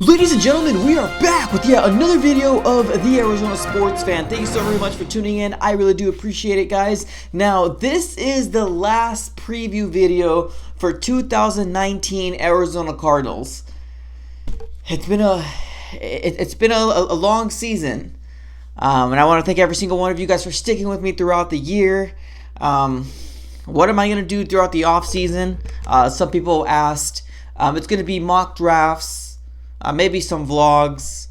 Ladies and gentlemen, we are back with yet another video of the Arizona Sports Fan. Thank you so very much for tuning in. I really do appreciate it, guys. Now, this is the last preview video for 2019 Arizona Cardinals. It's been a long season, and I want to thank every single one of you guys for sticking with me throughout the year. What am I going to do throughout the off season? Some people asked. It's going to be mock drafts. Maybe some vlogs,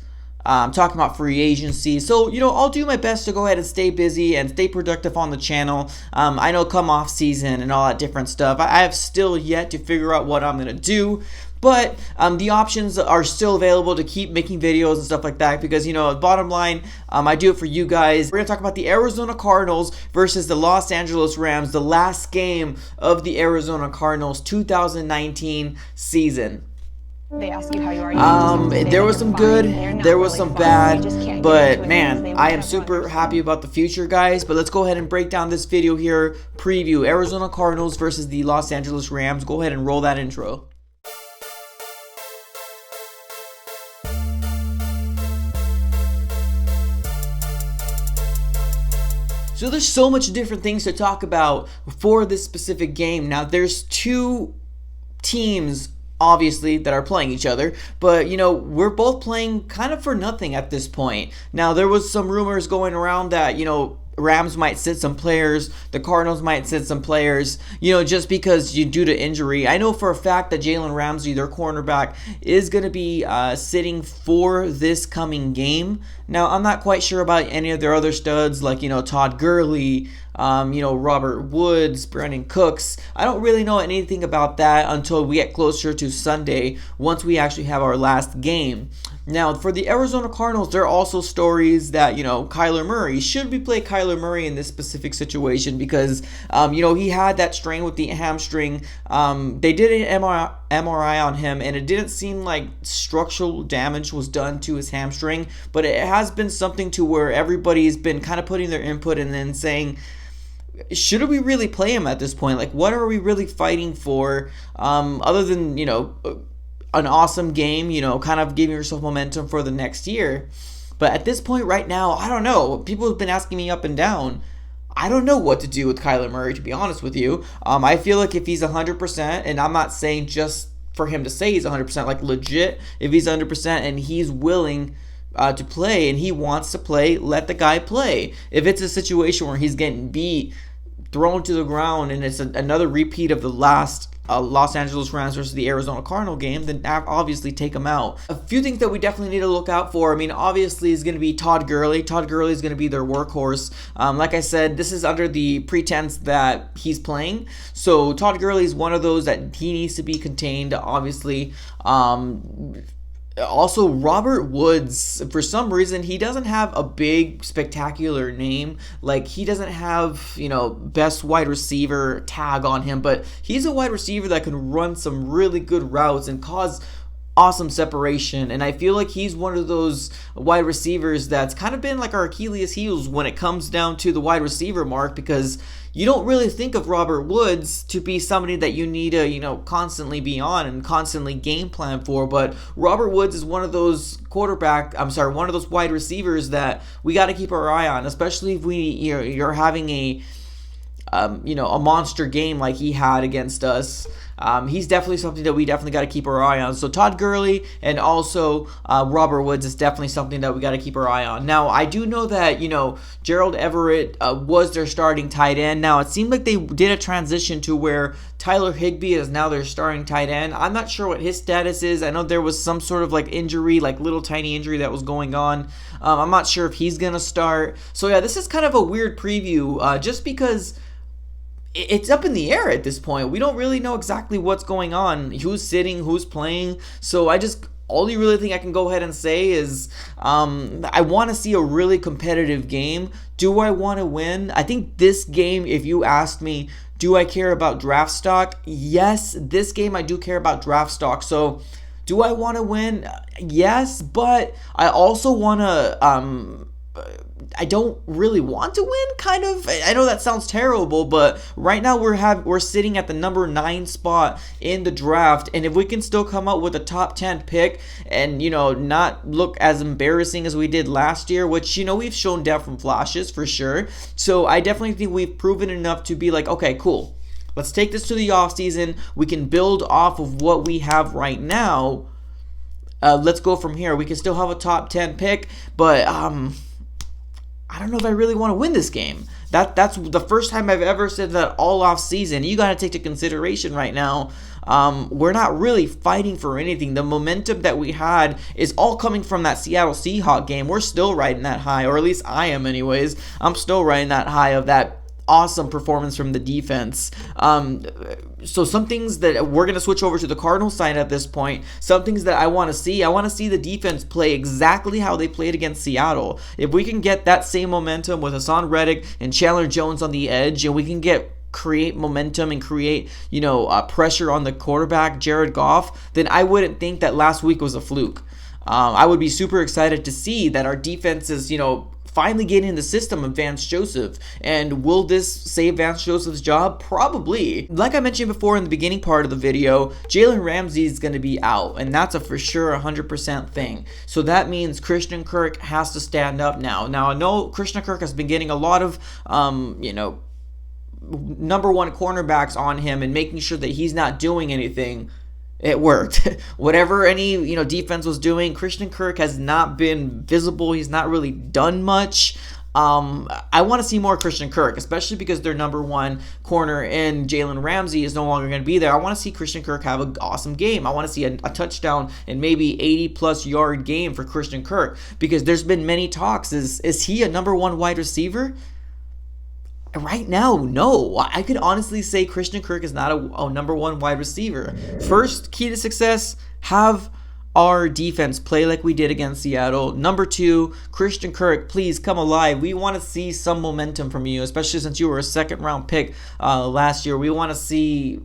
talking about free agency. So, I'll do my best to go ahead and stay busy and stay productive on the channel. I know come off season and all that different stuff, I have still yet to figure out what I'm going to do. But the options are still available to keep making videos and stuff like that because, bottom line, I do it for you guys. We're going to talk about the Arizona Cardinals versus the Los Angeles Rams, the last game of the Arizona Cardinals 2019 season. They ask you how you are. There was some good, there was some bad, but man, I am super happy about the future, guys. But let's go ahead and break down this video here. Preview Arizona Cardinals versus the Los Angeles Rams. Go ahead and roll that intro. So there's so much different things to talk about for this specific game. Now there's two teams obviously that are playing each other, but we're both playing kind of for nothing at this point. Now there was some rumors going around that Rams might sit some players, the Cardinals might sit some players, just because due to injury. I know for a fact that Jalen Ramsey, their cornerback, is going to be sitting for this coming game. Now, I'm not quite sure about any of their other studs like, Todd Gurley, Robert Woods, Brandon Cooks. I don't really know anything about that until we get closer to Sunday, once we actually have our last game. Now, for the Arizona Cardinals, there are also stories that, Kyler Murray, should we play Kyler Murray in this specific situation? Because, he had that strain with the hamstring. They did an MRI on him, and it didn't seem like structural damage was done to his hamstring, but it has been something to where everybody's been kind of putting their input and then saying, should we really play him at this point? Like, what are we really fighting for? Other than, an awesome game, kind of giving yourself momentum for the next year. But at this point right now, I don't know. People have been asking me up and down. I don't know what to do with Kyler Murray, to be honest with you. I feel like if he's 100%, and I'm not saying just for him to say he's 100%, like legit, if he's 100% and he's willing to play and he wants to play, let the guy play. If it's a situation where he's getting beat, thrown to the ground, and it's another repeat of the last Los Angeles Rams versus the Arizona Cardinal game, then obviously take him out. A few things that we definitely need to look out for, obviously is going to be Todd Gurley. Todd Gurley is going to be their workhorse. Like I said, this is under the pretense that he's playing. So Todd Gurley is one of those that he needs to be contained, obviously. Also, Robert Woods, for some reason, he doesn't have a big, spectacular name. Like, he doesn't have, best wide receiver tag on him, but he's a wide receiver that can run some really good routes and cause awesome separation. And I feel like he's one of those wide receivers that's kind of been like our Achilles heels when it comes down to the wide receiver mark, because you don't really think of Robert Woods to be somebody that you need to, constantly be on and constantly game plan for. But Robert Woods is one of those one of those wide receivers that we got to keep our eye on, especially if you're having a monster game like he had against us. He's definitely something that we definitely got to keep our eye on. So Todd Gurley and also Robert Woods is definitely something that we got to keep our eye on. Now, I do know that, Gerald Everett was their starting tight end. Now, it seemed like they did a transition to where Tyler Higbee is now their starting tight end. I'm not sure what his status is. I know there was some sort of injury, little tiny injury that was going on. I'm not sure if he's going to start. So yeah, this is kind of a weird preview just because it's up in the air at this point. We don't really know exactly what's going on, who's sitting, who's playing. So all you really think I can go ahead and say is I want to see a really competitive game. Do I want to win? I think this game, if you asked me, do I care about draft stock? Yes, this game I do care about draft stock. So do I want to win? Yes, but I also want to I don't really want to win, kind of. I know that sounds terrible, but right now we're sitting at the number 9 spot in the draft, and if we can still come out with a top 10 pick and, not look as embarrassing as we did last year, which, we've shown different flashes for sure. So I definitely think we've proven enough to be like, okay, cool. Let's take this to the offseason. We can build off of what we have right now. Let's go from here. We can still have a top 10 pick, but I don't know if I really want to win this game. That's the first time I've ever said that all off season. You got to take into consideration right now, we're not really fighting for anything. The momentum that we had is all coming from that Seattle Seahawks game. We're still riding that high, or at least I am anyways. I'm still riding that high of that awesome performance from the defense. So some things that we're going to switch over to the Cardinals side at this point, some things that I want to see the defense play exactly how they played against Seattle. If we can get that same momentum with Hassan Reddick and Chandler Jones on the edge, and we can create momentum and create, pressure on the quarterback, Jared Goff, then I wouldn't think that last week was a fluke. I would be super excited to see that our defense is, finally getting in the system of Vance Joseph. And will this save Vance Joseph's job? Probably. Like I mentioned before in the beginning part of the video, Jalen Ramsey is going to be out, and that's a for sure 100% thing. So that means Christian Kirk has to stand up now. Now, I know Christian Kirk has been getting a lot of, number one cornerbacks on him and making sure that he's not doing anything. It worked. Whatever any defense was doing, Christian Kirk has not been visible. He's not really done much. I want to see more Christian Kirk, especially because their number one corner in Jalen Ramsey is no longer going to be there. I want to see Christian Kirk have an awesome game. I want to see a touchdown and maybe 80-plus yard game for Christian Kirk, because there's been many talks. Is he a number one wide receiver? Right now, no. I could honestly say Christian Kirk is not a number one wide receiver. First key to success, have our defense play like we did against Seattle. Number 2, Christian Kirk, please come alive. We want to see some momentum from you, especially since you were a second-round pick last year. We want to see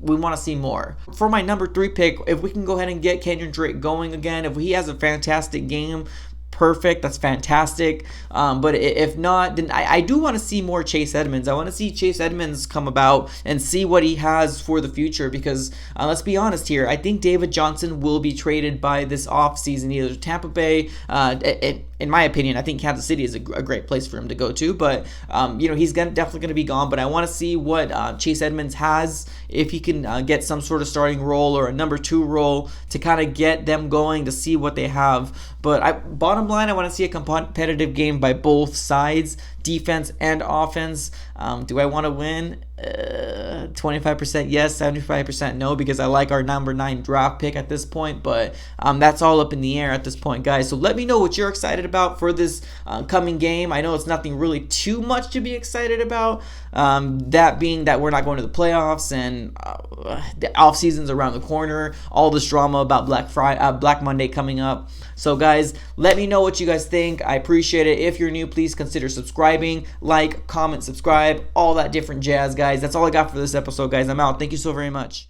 more. For my number 3 pick, if we can go ahead and get Kenyon Drake going again, if he has a fantastic game, perfect, that's fantastic. But if not, then I do want to see more Chase Edmonds. I want to see Chase Edmonds come about and see what he has for the future, because let's be honest here, I think David Johnson will be traded by this offseason, either to Tampa Bay. In my opinion, I think Kansas City is a great place for him to go to, but he's definitely going to be gone. But I want to see what Chase Edmonds has, if he can get some sort of starting role or a number 2 role to kind of get them going, to see what they have. But bottom line, I want to see a competitive game by both sides, defense and offense. Do I want to win? 25% yes, 75% no, because I like our number 9 draft pick at this point. But that's all up in the air at this point, guys. So let me know what you're excited about for this coming game. I know it's nothing really too much to be excited about. That being that we're not going to the playoffs, and the off season's around the corner. All this drama about Black Monday coming up. So guys, let me know what you guys think. I appreciate it. If you're new, please consider subscribing, like, comment, subscribe, all that different jazz, guys. That's all I got for this episode, guys. I'm out. Thank you so very much.